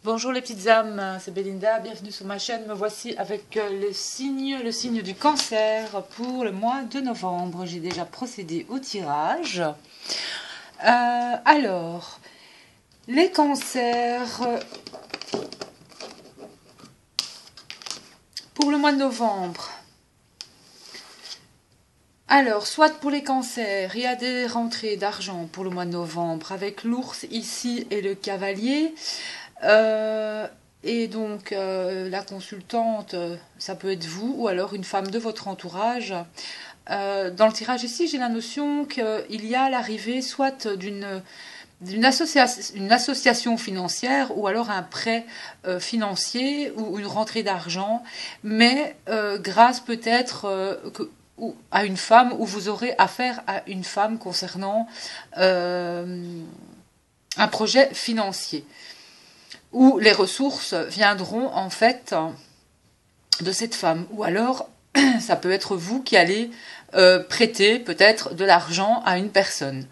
Bonjour les petites âmes, c'est Belinda, bienvenue sur ma chaîne. Me voici avec le signe du cancer pour le mois de novembre. J'ai déjà procédé au tirage. Alors, les cancers pour le mois de novembre. Alors, soit pour les cancers, il y a des rentrées d'argent pour le mois de novembre avec l'ours ici et le cavalier. Et donc, la consultante, ça peut être vous ou alors une femme de votre entourage. Dans le tirage ici, j'ai la notion qu'il y a l'arrivée soit d'une association financière ou alors un prêt financier ou une rentrée d'argent, mais grâce peut-être à une femme, où vous aurez affaire à une femme concernant un projet financier, où les ressources viendront en fait de cette femme. Ou alors, ça peut être vous qui allez prêter peut-être de l'argent à une personne.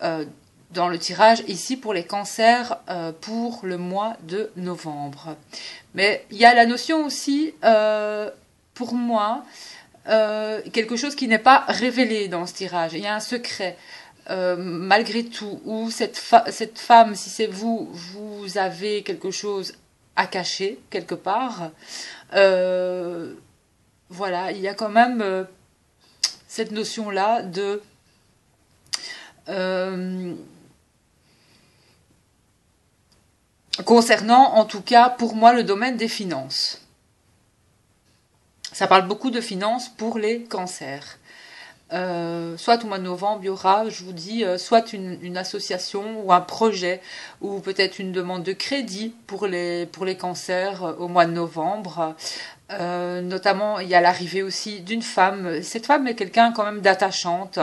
Dans le tirage ici pour les cancers pour le mois de novembre. Mais il y a la notion aussi, pour moi, quelque chose qui n'est pas révélé dans ce tirage. Il y a un secret. Malgré tout, ou cette femme, si c'est vous, vous avez quelque chose à cacher quelque part. Voilà, il y a quand même cette notion-là de concernant, en tout cas, pour moi, le domaine des finances. Ça parle beaucoup de finances pour les cancers. Soit au mois de novembre, il y aura, je vous dis, soit une association ou un projet, ou peut-être une demande de crédit pour les cancers au mois de novembre. Notamment, il y a l'arrivée aussi d'une femme. Cette femme est quelqu'un quand même d'attachante.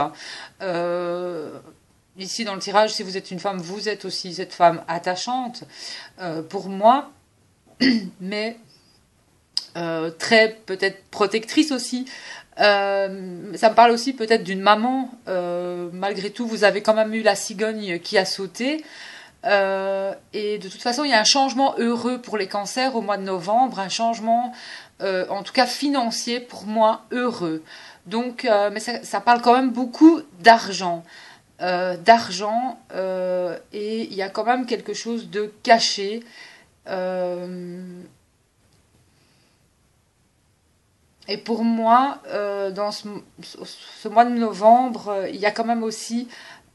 Ici, dans le tirage, si vous êtes une femme, vous êtes aussi cette femme attachante, pour moi, mais très peut-être protectrice aussi. Ça me parle aussi peut-être d'une maman. Malgré tout, vous avez quand même eu la cigogne qui a sauté. Et de toute façon, il y a un changement heureux pour les cancers au mois de novembre, un changement, en tout cas financier, pour moi, heureux. Donc, mais ça parle quand même beaucoup d'argent. Et il y a quand même quelque chose de caché. Et pour moi, dans ce mois de novembre, il y a quand même aussi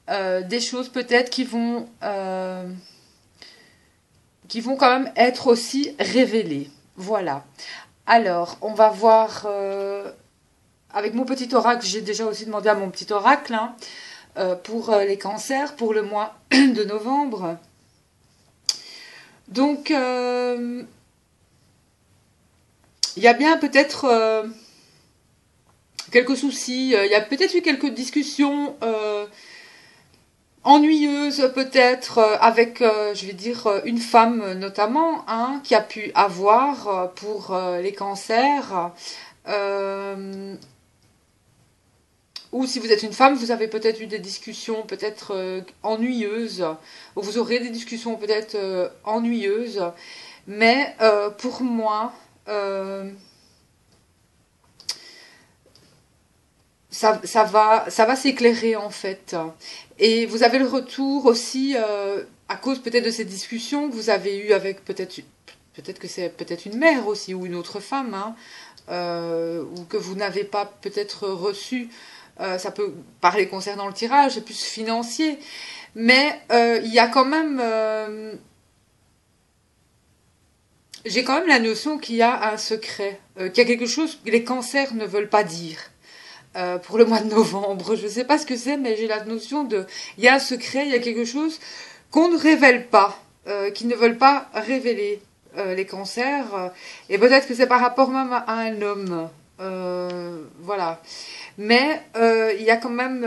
des choses peut-être qui vont quand même être aussi révélées. Voilà. Alors, on va voir avec mon petit oracle. J'ai déjà aussi demandé à mon petit oracle pour les cancers pour le mois de novembre. Donc, il y a bien peut-être quelques soucis, il y a peut-être eu quelques discussions ennuyeuses peut-être avec, je vais dire, une femme notamment, hein, qui a pu avoir pour les cancers. Ou si vous êtes une femme, vous avez peut-être eu des discussions peut-être ennuyeuses, ou vous aurez des discussions peut-être ennuyeuses. Mais pour moi, ça va s'éclairer en fait. Et vous avez le retour aussi, à cause peut-être de ces discussions que vous avez eues avec peut-être que c'est peut-être une mère aussi, ou une autre femme, hein, ou que vous n'avez pas peut-être reçu. Ça peut parler concernant le tirage, c'est plus financier. Mais il y a quand même... j'ai quand même la notion qu'il y a un secret, qu'il y a quelque chose que les cancers ne veulent pas dire. Pour le mois de novembre, je ne sais pas ce que c'est, mais j'ai la notion de... Il y a un secret, il y a quelque chose qu'on ne révèle pas, qu'ils ne veulent pas révéler, les cancers. Et peut-être que c'est par rapport même à un homme. Voilà. Mais il y a quand même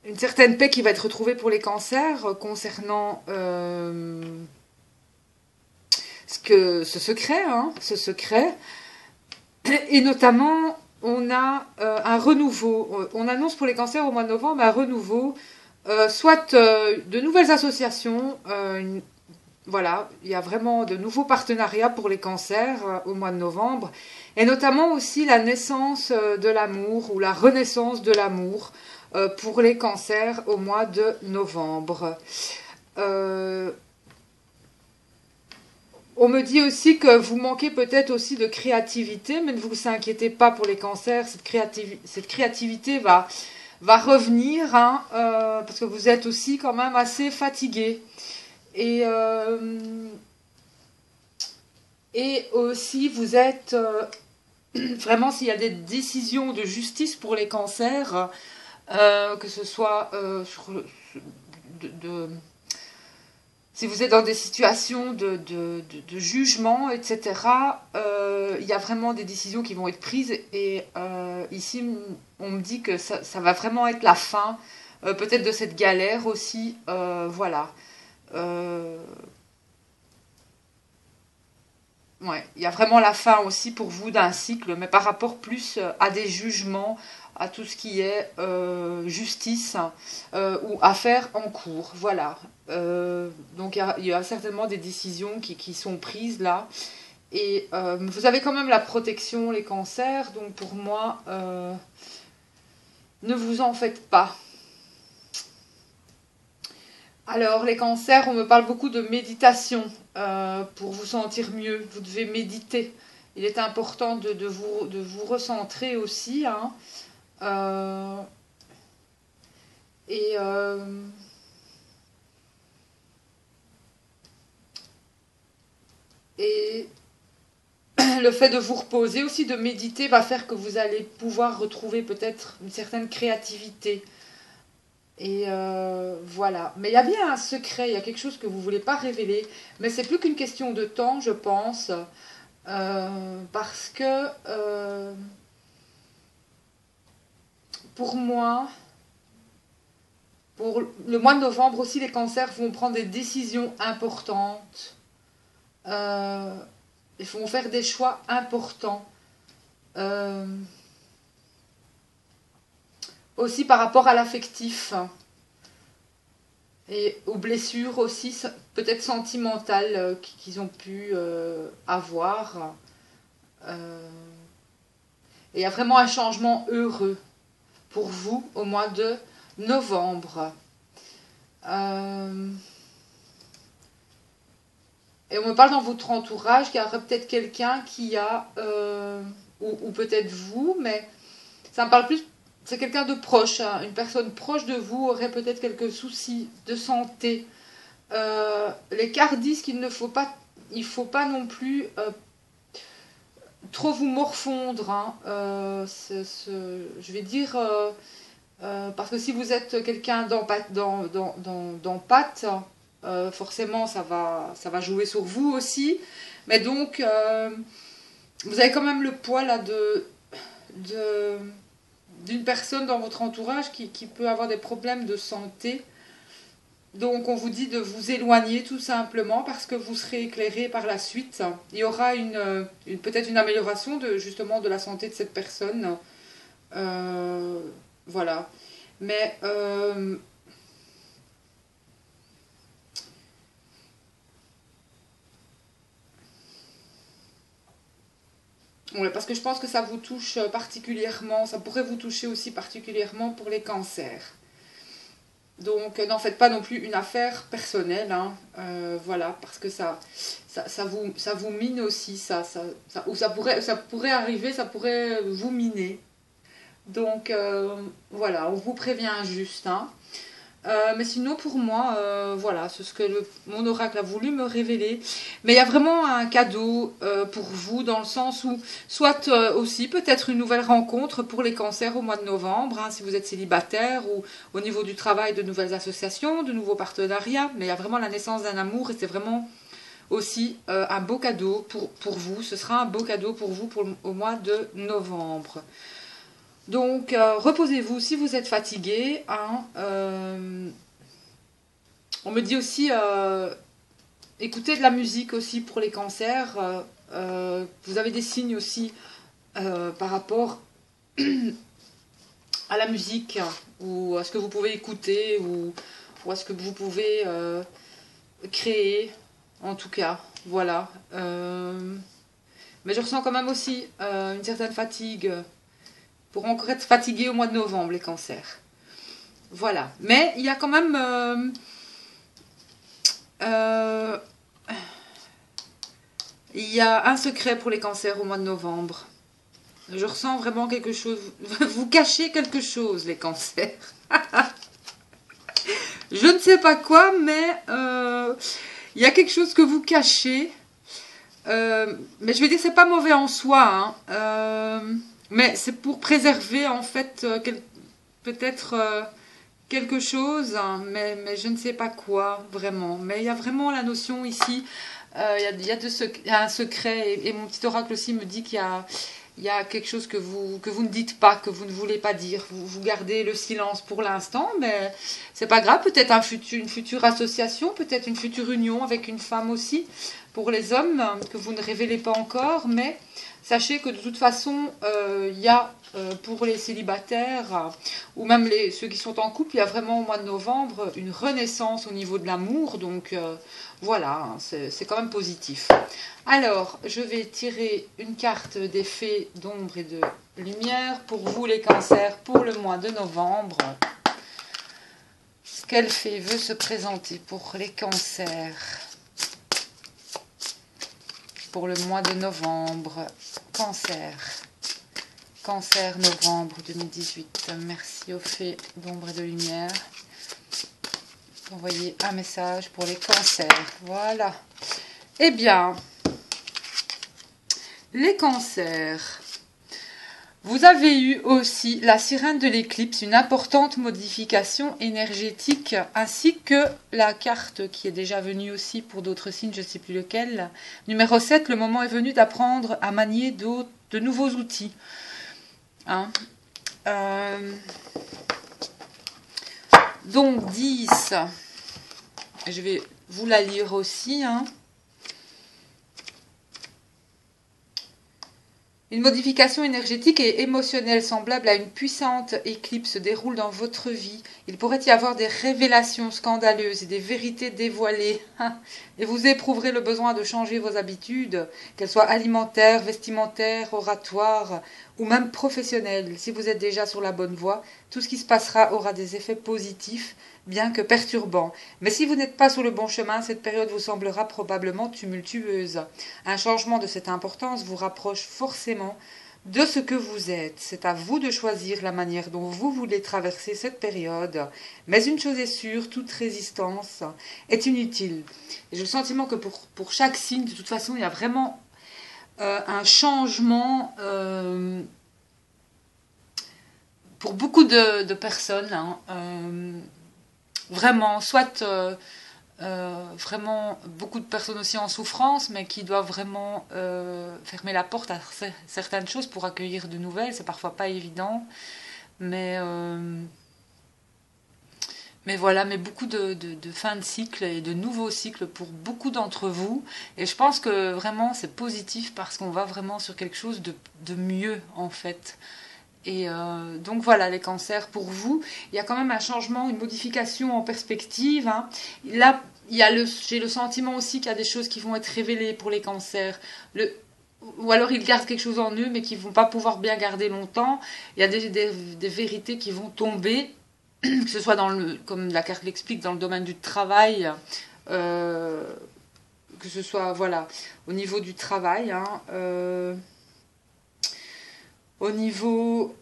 une certaine paix qui va être retrouvée pour les cancers concernant ce secret, hein, ce secret. Et notamment, on a un renouveau. On annonce pour les cancers au mois de novembre un renouveau soit de nouvelles associations, voilà, il y a vraiment de nouveaux partenariats pour les cancers au mois de novembre, et notamment aussi la naissance de l'amour ou la renaissance de l'amour pour les cancers au mois de novembre. Euh, on me dit aussi que vous manquez peut-être aussi de créativité, mais ne vous inquiétez pas pour les cancers, cette créativité va revenir, hein, parce que vous êtes aussi quand même assez fatigué. Et, et aussi, vous êtes vraiment, s'il y a des décisions de justice pour les cancers, que ce soit de, si vous êtes dans des situations de jugement, etc., il y a vraiment des décisions qui vont être prises. Et ici, on me dit que ça va vraiment être la fin, peut-être de cette galère aussi. Voilà. Euh, ouais, il y a vraiment la fin aussi pour vous d'un cycle, mais par rapport plus à des jugements, à tout ce qui est justice ou affaires en cours. Voilà. Donc il y a certainement des décisions qui sont prises là. Et vous avez quand même la protection, les cancers, donc pour moi, ne vous en faites pas. Alors, les cancers, on me parle beaucoup de méditation pour vous sentir mieux. Vous devez méditer. Il est important de vous recentrer aussi, hein. Euh, et, et le fait de vous reposer aussi, de méditer, va faire que vous allez pouvoir retrouver peut-être une certaine créativité. Et voilà. Mais il y a bien un secret, il y a quelque chose que vous ne voulez pas révéler. Mais c'est plus qu'une question de temps, je pense. Parce que pour moi, pour le mois de novembre aussi, les cancers vont prendre des décisions importantes. Euh, ils vont faire des choix importants. Euh, aussi par rapport à l'affectif et aux blessures aussi, peut-être sentimentales qu'ils ont pu avoir. Euh, et il y a vraiment un changement heureux pour vous au mois de novembre. Euh, et on me parle dans votre entourage qu'il y aurait peut-être quelqu'un qui a, ou peut-être vous, mais ça me parle plus, c'est quelqu'un de proche, hein, une personne proche de vous aurait peut-être quelques soucis de santé. Les cartes disent qu'il ne faut pas, il faut pas non plus trop vous morfondre, hein. Je vais dire, parce que si vous êtes quelqu'un d'empathie, forcément ça va jouer sur vous aussi. Mais donc, vous avez quand même le poids là de, d'une personne dans votre entourage qui peut avoir des problèmes de santé. Donc on vous dit de vous éloigner tout simplement parce que vous serez éclairé par la suite. Il y aura peut-être une amélioration justement de la santé de cette personne. Euh, voilà. Mais ouais, parce que je pense que ça vous touche particulièrement, ça pourrait vous toucher aussi particulièrement pour les cancers. Donc n'en faites pas non plus une affaire personnelle, hein. Voilà, parce que ça vous mine aussi, ou ça pourrait arriver, ça pourrait vous miner. Donc voilà, on vous prévient juste, hein. Mais sinon, pour moi, voilà, c'est ce que mon oracle a voulu me révéler. Mais il y a vraiment un cadeau pour vous, dans le sens où, soit aussi peut-être une nouvelle rencontre pour les cancers au mois de novembre, hein, si vous êtes célibataire, ou au niveau du travail, de nouvelles associations, de nouveaux partenariats. Mais il y a vraiment la naissance d'un amour, et c'est vraiment aussi un beau cadeau pour vous. Ce sera un beau cadeau pour vous au mois de novembre. Donc, reposez-vous si vous êtes fatigué, hein. On me dit aussi, écoutez de la musique aussi pour les cancers. Vous avez des signes aussi par rapport à la musique, ou à ce que vous pouvez écouter, ou à ce que vous pouvez créer, en tout cas. Voilà. Mais je ressens quand même aussi une certaine fatigue. Pour encore être fatigué au mois de novembre, les cancers. Voilà. Mais il y a quand même... il y a un secret pour les cancers au mois de novembre. Je ressens vraiment quelque chose. Vous cachez quelque chose, les cancers. Je ne sais pas quoi, mais il y a quelque chose que vous cachez. Mais je vais dire, c'est pas mauvais en soi. Hein. Mais c'est pour préserver, en fait, peut-être quelque chose. Hein, mais je ne sais pas quoi, vraiment. Mais il y a vraiment la notion ici. Il y a un secret. Et mon petit oracle aussi me dit qu'il y a quelque chose que vous ne dites pas, que vous ne voulez pas dire. Vous gardez le silence pour l'instant, mais c'est pas grave. Peut-être une future association, peut-être une future union avec une femme aussi. Pour les hommes, que vous ne révélez pas encore, mais sachez que de toute façon, il y a pour les célibataires, ou même ceux qui sont en couple, il y a vraiment au mois de novembre une renaissance au niveau de l'amour. Donc voilà, c'est quand même positif. Alors, je vais tirer une carte des fées d'ombre et de lumière pour vous les cancers pour le mois de novembre. Quelle fée veut se présenter pour les cancers pour le mois de novembre? Cancer. Cancer, novembre 2018. Merci aux fées d'ombre et de lumière. Envoyez un message pour les cancers. Voilà. Eh bien, les cancers. Vous avez eu aussi la sirène de l'éclipse, une importante modification énergétique, ainsi que la carte qui est déjà venue aussi pour d'autres signes, je ne sais plus lequel. Numéro 7, le moment est venu d'apprendre à manier de nouveaux outils. Hein. Donc 10, je vais vous la lire aussi. Hein. Une modification énergétique et émotionnelle semblable à une puissante éclipse se déroule dans votre vie. Il pourrait y avoir des révélations scandaleuses et des vérités dévoilées. Et vous éprouverez le besoin de changer vos habitudes, qu'elles soient alimentaires, vestimentaires, oratoires ou même professionnelles. Si vous êtes déjà sur la bonne voie, tout ce qui se passera aura des effets positifs, bien que perturbants. Mais si vous n'êtes pas sur le bon chemin, cette période vous semblera probablement tumultueuse. Un changement de cette importance vous rapproche forcément de ce que vous êtes. C'est à vous de choisir la manière dont vous voulez traverser cette période. Mais une chose est sûre, toute résistance est inutile. Et j'ai le sentiment que pour chaque signe, de toute façon, il y a vraiment un changement pour beaucoup de personnes. Hein, vraiment, soit vraiment beaucoup de personnes aussi en souffrance, mais qui doivent vraiment fermer la porte à certaines choses pour accueillir de nouvelles. C'est parfois pas évident, mais voilà, mais beaucoup de fin de cycle et de nouveaux cycles pour beaucoup d'entre vous. Et je pense que vraiment c'est positif parce qu'on va vraiment sur quelque chose de mieux en fait. Et donc voilà, les cancers pour vous, il y a quand même un changement, une modification en perspective. Hein. Là, j'ai le sentiment aussi qu'il y a des choses qui vont être révélées pour les cancers. Ou alors ils gardent quelque chose en eux, mais qui ne vont pas pouvoir bien garder longtemps. Il y a des vérités qui vont tomber, que ce soit comme la carte l'explique, dans le domaine du travail, que ce soit voilà, au niveau du travail. Hein, au niveau...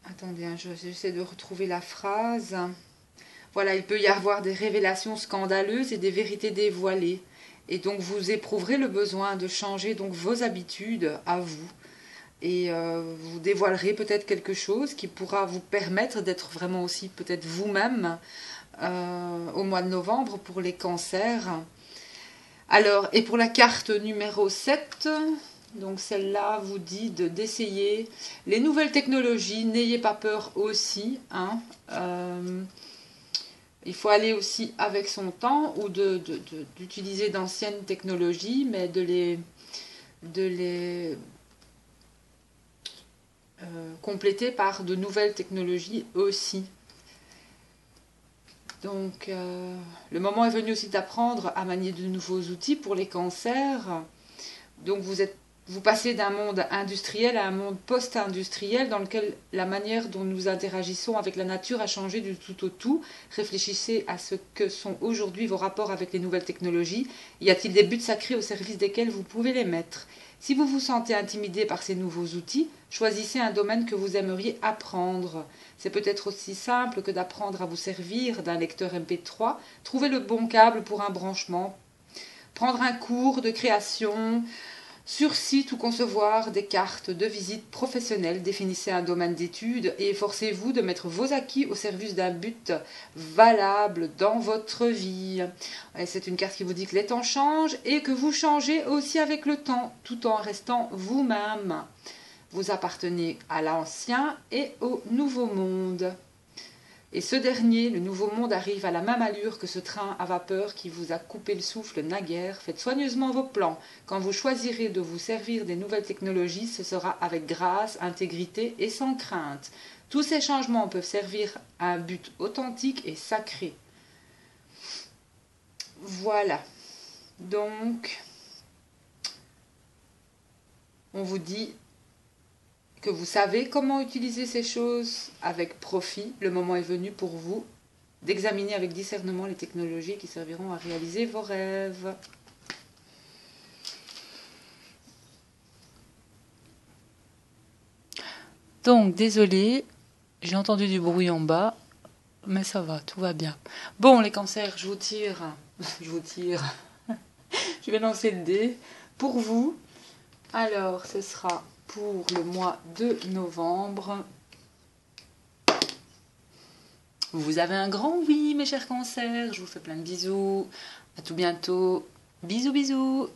attendez, hein, j'essaie de retrouver la phrase. Voilà, il peut y avoir des révélations scandaleuses et des vérités dévoilées. Et donc vous éprouverez le besoin de changer donc vos habitudes à vous. Et vous dévoilerez peut-être quelque chose qui pourra vous permettre d'être vraiment aussi peut-être vous-même au mois de novembre pour les cancers. Alors, et pour la carte numéro 7, donc celle-là vous dit d'essayer les nouvelles technologies, n'ayez pas peur aussi. Hein, il faut aller aussi avec son temps ou d'utiliser d'anciennes technologies, mais de de les compléter par de nouvelles technologies aussi. Donc, le moment est venu aussi d'apprendre à manier de nouveaux outils pour les cancers. Donc, vous passez d'un monde industriel à un monde post-industriel dans lequel la manière dont nous interagissons avec la nature a changé du tout au tout. Réfléchissez à ce que sont aujourd'hui vos rapports avec les nouvelles technologies. Y a-t-il des buts sacrés au service desquels vous pouvez les mettre? Si vous vous sentez intimidé par ces nouveaux outils, choisissez un domaine que vous aimeriez apprendre. C'est peut-être aussi simple que d'apprendre à vous servir d'un lecteur MP3, trouver le bon câble pour un branchement, prendre un cours de création sur site ou concevoir des cartes de visite professionnelles. Définissez un domaine d'études et efforcez-vous de mettre vos acquis au service d'un but valable dans votre vie. C'est une carte qui vous dit que les temps changent et que vous changez aussi avec le temps, tout en restant vous-même. Vous appartenez à l'ancien et au nouveau monde. Et ce dernier, le nouveau monde, arrive à la même allure que ce train à vapeur qui vous a coupé le souffle naguère. Faites soigneusement vos plans. Quand vous choisirez de vous servir des nouvelles technologies, ce sera avec grâce, intégrité et sans crainte. Tous ces changements peuvent servir à un but authentique et sacré. Voilà. Donc, on vous dit que vous savez comment utiliser ces choses avec profit. Le moment est venu pour vous d'examiner avec discernement les technologies qui serviront à réaliser vos rêves. Donc, désolé, j'ai entendu du bruit en bas, mais ça va, tout va bien. Bon, les cancers, je vous tire. Je vais lancer le dé pour vous. Alors, ce sera pour le mois de novembre. Vous avez un grand oui, mes chers cancers. Je vous fais plein de bisous. À tout bientôt. Bisous, bisous.